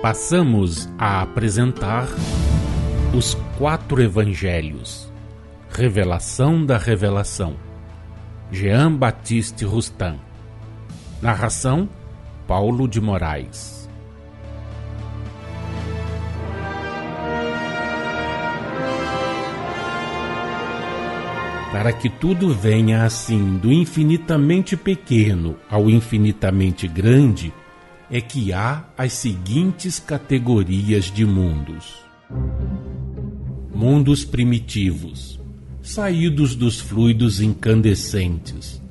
Passamos a apresentar os 4 Evangelhos, Revelação da Revelação, Jean Baptiste Rustin. Narração, Paulo de Moraes. Para que tudo venha assim do infinitamente pequeno ao infinitamente grande, é que há as seguintes categorias de mundos. Mundos primitivos, saídos dos fluidos incandescentes,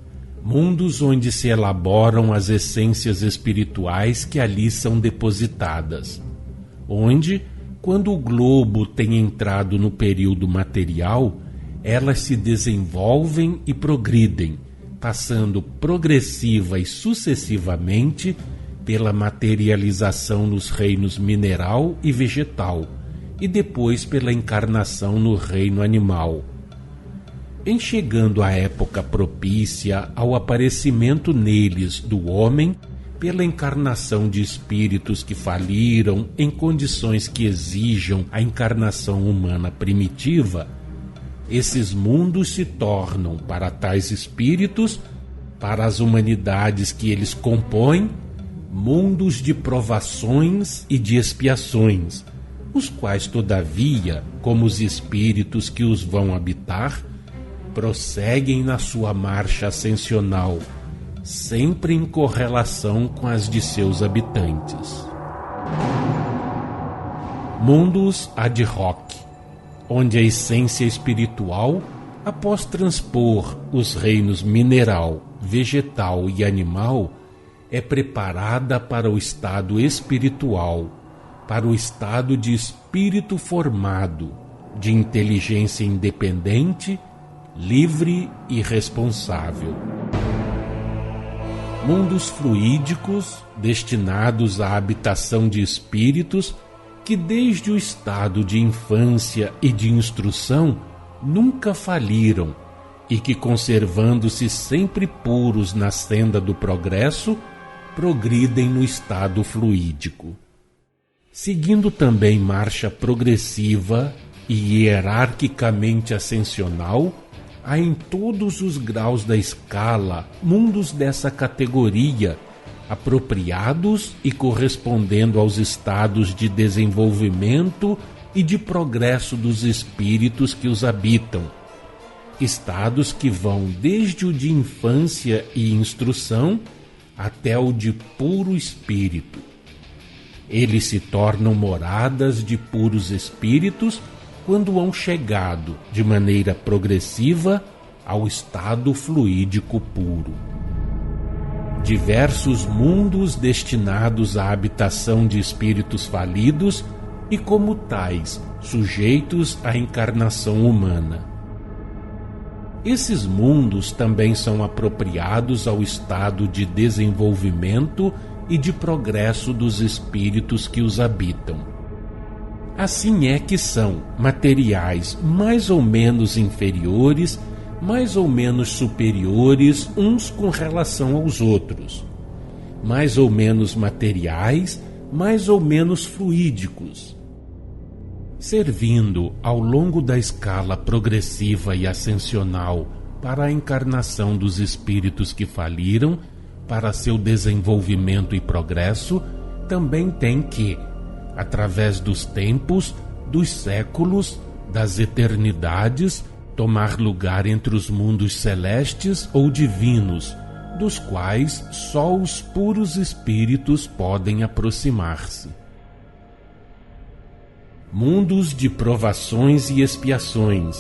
mundos onde se elaboram as essências espirituais que ali são depositadas, onde, quando o globo tem entrado no período material, elas se desenvolvem e progridem, passando progressiva e sucessivamente pela materialização nos reinos mineral e vegetal, e depois pela encarnação no reino animal. Em chegando a época propícia ao aparecimento neles do homem, pela encarnação de espíritos que faliram em condições que exijam a encarnação humana primitiva, esses mundos se tornam, para tais espíritos, para as humanidades que eles compõem, mundos de provações e de expiações, os quais, todavia, como os espíritos que os vão habitar, prosseguem na sua marcha ascensional, sempre em correlação com as de seus habitantes. Mundos ad hoc, onde a essência espiritual, após transpor os reinos mineral, vegetal e animal, é preparada para o estado espiritual, para o estado de espírito formado, de inteligência independente, livre e responsável. Mundos fluídicos, destinados à habitação de espíritos que desde o estado de infância e de instrução nunca faliram e que, conservando-se sempre puros na senda do progresso, progridem no estado fluídico. Seguindo também marcha progressiva e hierarquicamente ascensional, há em todos os graus da escala mundos dessa categoria, apropriados e correspondendo aos estados de desenvolvimento e de progresso dos espíritos que os habitam. Estados que vão desde o de infância e instrução até o de puro espírito. Eles se tornam moradas de puros espíritos quando hão chegado, de maneira progressiva, ao estado fluídico puro. Diversos mundos destinados à habitação de espíritos falidos e, como tais, sujeitos à encarnação humana. Esses mundos também são apropriados ao estado de desenvolvimento e de progresso dos espíritos que os habitam. Assim é que são materiais mais ou menos inferiores, mais ou menos superiores uns com relação aos outros, mais ou menos materiais, mais ou menos fluídicos, servindo ao longo da escala progressiva e ascensional para a encarnação dos espíritos que faliram, para seu desenvolvimento e progresso, também tem que, através dos tempos, dos séculos, das eternidades, tomar lugar entre os mundos celestes ou divinos, dos quais só os puros espíritos podem aproximar-se. Mundos de provações e expiações,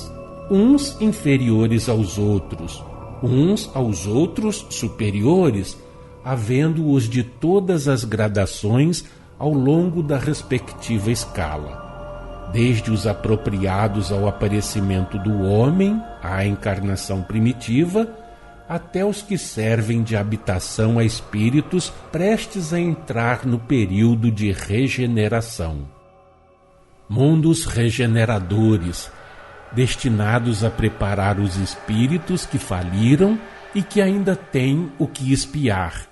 uns inferiores aos outros, uns aos outros superiores, havendo-os de todas as gradações ao longo da respectiva escala, desde os apropriados ao aparecimento do homem, à encarnação primitiva, até os que servem de habitação a espíritos prestes a entrar no período de regeneração. Mundos regeneradores, destinados a preparar os espíritos que faliram e que ainda têm o que expiar,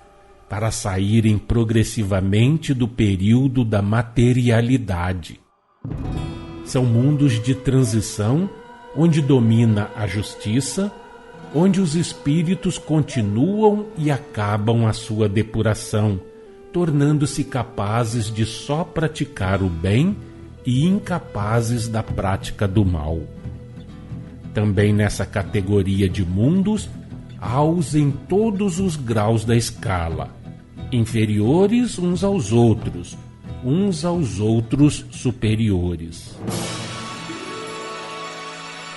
para saírem progressivamente do período da materialidade. São mundos de transição onde domina a justiça, onde os espíritos continuam e acabam a sua depuração, tornando-se capazes de só praticar o bem e incapazes da prática do mal. Também nessa categoria de mundos, há-os em todos os graus da escala, inferiores uns aos outros superiores.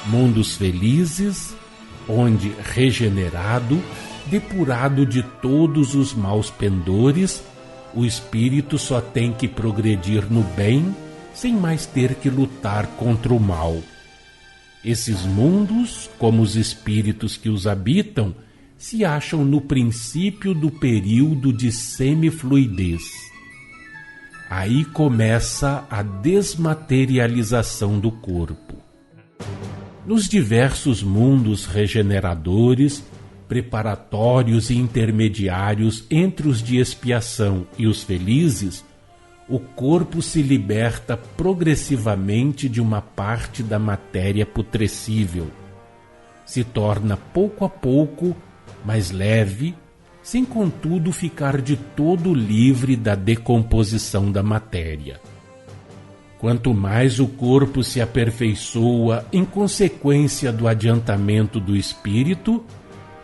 Mundos felizes, onde regenerado, depurado de todos os maus pendores, o espírito só tem que progredir no bem, sem mais ter que lutar contra o mal. Esses mundos, como os espíritos que os habitam, se acham no princípio do período de semifluidez. Aí começa a desmaterialização do corpo. Nos diversos mundos regeneradores, preparatórios e intermediários entre os de expiação e os felizes, o corpo se liberta progressivamente de uma parte da matéria putrescível. Se torna pouco a pouco mais leve, sem contudo ficar de todo livre da decomposição da matéria. Quanto mais o corpo se aperfeiçoa em consequência do adiantamento do espírito,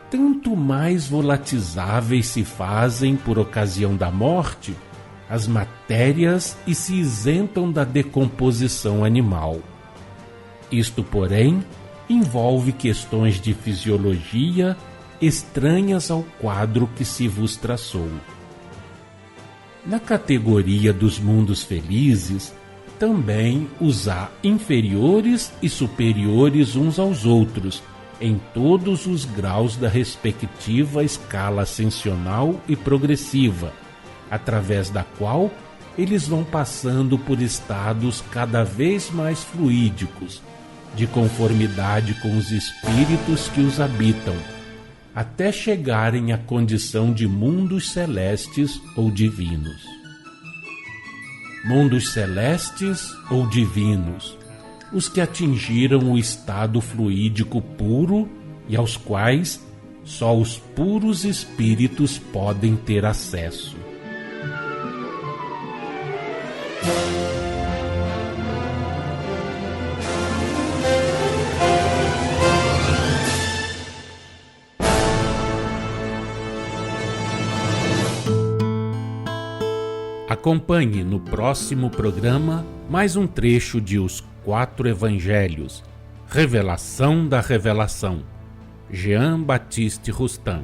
tanto mais volatizáveis se fazem, por ocasião da morte, as matérias e se isentam da decomposição animal. Isto, porém, envolve questões de fisiologia estranhas ao quadro que se vos traçou. Na categoria dos mundos felizes, também os há inferiores e superiores uns aos outros, em todos os graus da respectiva escala ascensional e progressiva, através da qual eles vão passando por estados cada vez mais fluídicos, de conformidade com os espíritos que os habitam, até chegarem à condição de mundos celestes ou divinos. Mundos celestes ou divinos, os que atingiram o estado fluídico puro e aos quais só os puros espíritos podem ter acesso. Acompanhe no próximo programa mais um trecho de Os Quatro Evangelhos, Revelação da Revelação, Jean Baptiste Rustin.